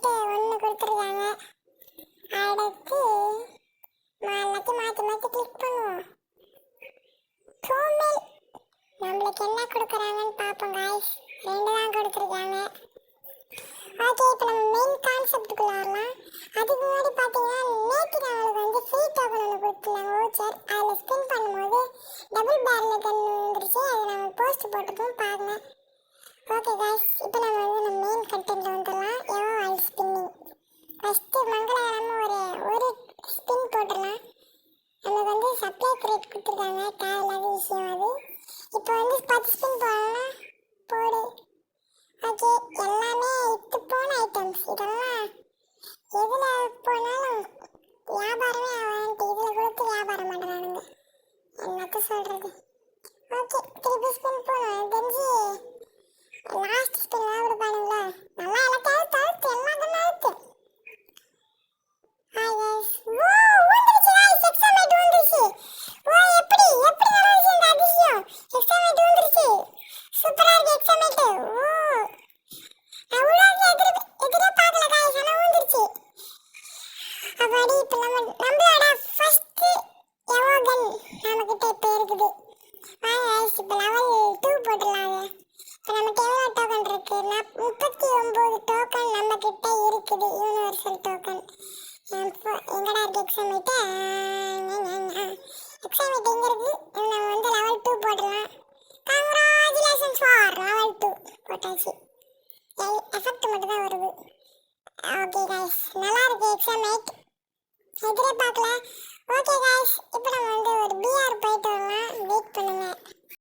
First ஒன்று கொடுத்துருக்காங்க. அடுத்து எல்லாத்தையும் மாற்றி மாற்றி கிளிக் பண்ணுவோம். ப்ரோமெயில் நம்மளுக்கு என்ன கொடுக்குறாங்கன்னு பார்ப்போம் காய்ஸ். 2 தான் கொடுத்துருக்காங்க. ஓகே, இப்போ நம்ம மெயின் கான்செப்டுக்குள்ள வரலாம். அதுக்கு முன்னாடி பார்த்தீங்கன்னா நேற்று நம்மளுக்கு வந்து ஃப்ரீ டோக்கன் ஒன்று கொடுத்துருந்தாங்க ஓச்சர். அதில் ஸ்பின் பண்ணும்போது டபுள் பேரல் கன் வந்துருச்சு. அதை நம்ம போஸ்ட் போட்டுப்போம் பாருங்க. ஓகே காய்ஸ், இப்போ நம்ம வந்து நம்ம மெயின் கண்டென்ட்ல வந்துடலாம். எவோ ஆயில் ஸ்பின்னிங். ஃபஸ்ட்டு மங்களகரமாக ஒரு ஸ்பின் போட்டுடலாம். நமக்கு வந்து சப்ளை கிரேட் கொடுத்துருக்காங்க. தேவையில்லாத விஷயம் அது. இப்போ வந்து 10 ஸ்பின் போடலாம். போடு. ஓகே, எல்லாமே இட்டு போன ஐட்டம்ஸ். இதெல்லாம் எதில் போனாலும் வியாபாரமே ஆகான்ட்டு இதில் கொடுத்து வியாபாரம் பண்ணுறானுங்க. என்னத்த சொல்கிறது. ஓகே, திருப்பி ஸ்பின் போகணும். தெரிஞ்சு லாஸ்ட் ஸ்பின்லாம் கொடுப்பானுங்களா. நல்லா எல்லாத்தையும் தவிர்த்து எல்லாத்தையும் அழுத்து. Hi guys. ஓ, வந்துருச்சு கைஸ். எக்ஸாமேட் வந்துருச்சு. ஓ, எப்படி நடந்துச்சு இந்த அதிசயம். எக்ஸாமேட் வந்துருச்சு. சூப்பரா இருக்கு எக்ஸாமேட். ஓ, அவ்வளோ எதிரே பார்க்கல கைஸ், ஆனால் வந்துருச்சு. அப்படி இப்போ நம்மளோட ஃபர்ஸ்ட் எவோகன் நம்மக்கிட்ட இப்போ இருக்குது. வாங்க கைஸ், இப்போ லெவல் 2 போட்டுடலாங்க. இப்போ நமக்கு எவ்வளோ டோக்கன் இருக்கு? 39 டோக்கன் நம்மக்கிட்ட இருக்குது. Universal token. எங்கடா இருக்கு எக்ஸாமேட்டு? எக்ஸாமேட் எங்கே இருக்கு? நம்ம வந்து லெவல் 2 போடலாம். கங்க்ராச்சுலேஷன்ஸ் ஃபார் லெவல் 2 போட்டாச்சு. எஃபெக்ட் மட்டும் தான் வருது. ஓகே கைஸ், நல்லா இருக்கு எக்ஸாமேட். எதிரே பார்க்கல. ஓகே கைஸ், இப்போ நம்ம வந்து ஒரு பிஆர் போயிட்டு வரலாம். வெயிட் பண்ணுங்க.